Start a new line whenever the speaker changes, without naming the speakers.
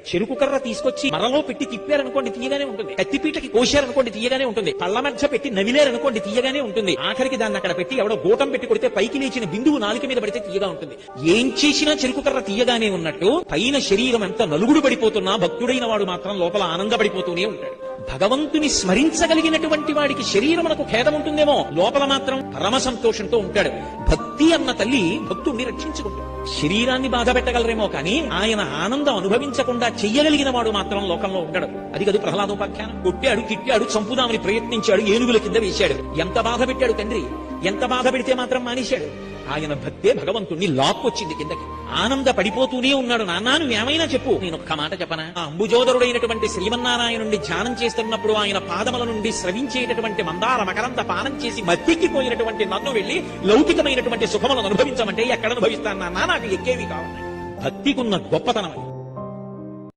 చెరుకు కర్ర తీసుకొచ్చి మరలో పెట్టి తిప్పారనుకోండి తీయగానే ఉంటుంది, కత్తిపీటకి కోశారనుకోండి తీయగానే ఉంటుంది, పళ్ళ మధ్య పెట్టి నవిలేరనుకోండి తీయగానే ఉంటుంది, ఆఖరికి దాన్ని అక్కడ పెట్టి ఎవడో గోటం పెట్టి కొడితే పైకి లేచిన బిందువు నాలుక మీద పడితే తీయగా ఉంటుంది. ఏం చేసినా చెరుకు కర్ర తీయగానే ఉన్నట్టు పైన శరీరం ఎంత నలుగుడు పడిపోతున్నా భక్తుడైన వాడు మాత్రం లోపల ఆనందపడిపోతూనే ఉంటాడు. భగవంతుని స్మరించగలిగినటువంటి వాడికి శరీరమునకు ఖేదం ఉంటుందేమో, లోపల మాత్రం పరమ సంతోషంతో ఉంటాడు. భక్తి అన్న తల్లి భక్తుడిని రక్షించుకుంటుంది. శరీరాన్ని బాధ పెట్టగలరేమో కానీ ఆయన ఆనందం అనుభవించకుండా చెయ్యగలిగిన వాడు మాత్రం లోకంలో ఉండడు. అది కాదు ప్రహ్లాదోపాఖ్యానం. కొట్టాడు, తిట్టాడు, చంపుదామని ప్రయత్నించాడు, ఏనుగుల కింద వేశాడు. ఎంత బాధ పెట్టాడు తండ్రి, ఎంత బాధ పెడితే మాత్రం మానేశాడు. ఆయన భక్తే భగవంతుణ్ణి లాక్కొచ్చింది కిందకి. ఆనంద పడిపోతూనే ఉన్నాడు. నాన్నా నువ్వేమైనా చెప్పు, నేను ఒక్క మాట చెప్పనా? ఆ అంబుజోదరుడైనటువంటి శ్రీమన్నారాయణుండి ధ్యానం చేస్తున్నప్పుడు ఆయన పాదముల నుండి స్రవించేటటువంటి మందార మకరంద పానం చేసి మత్తెక్కిపోయినటువంటి నన్ను వెళ్లి లౌకికమైనటువంటి సుఖములను అనుభవించమంటే ఎక్కడ అనుభవిస్తాను నాన్నా, నాకు ఎక్కేవి కావాలి. భక్తికున్న గొప్పతనం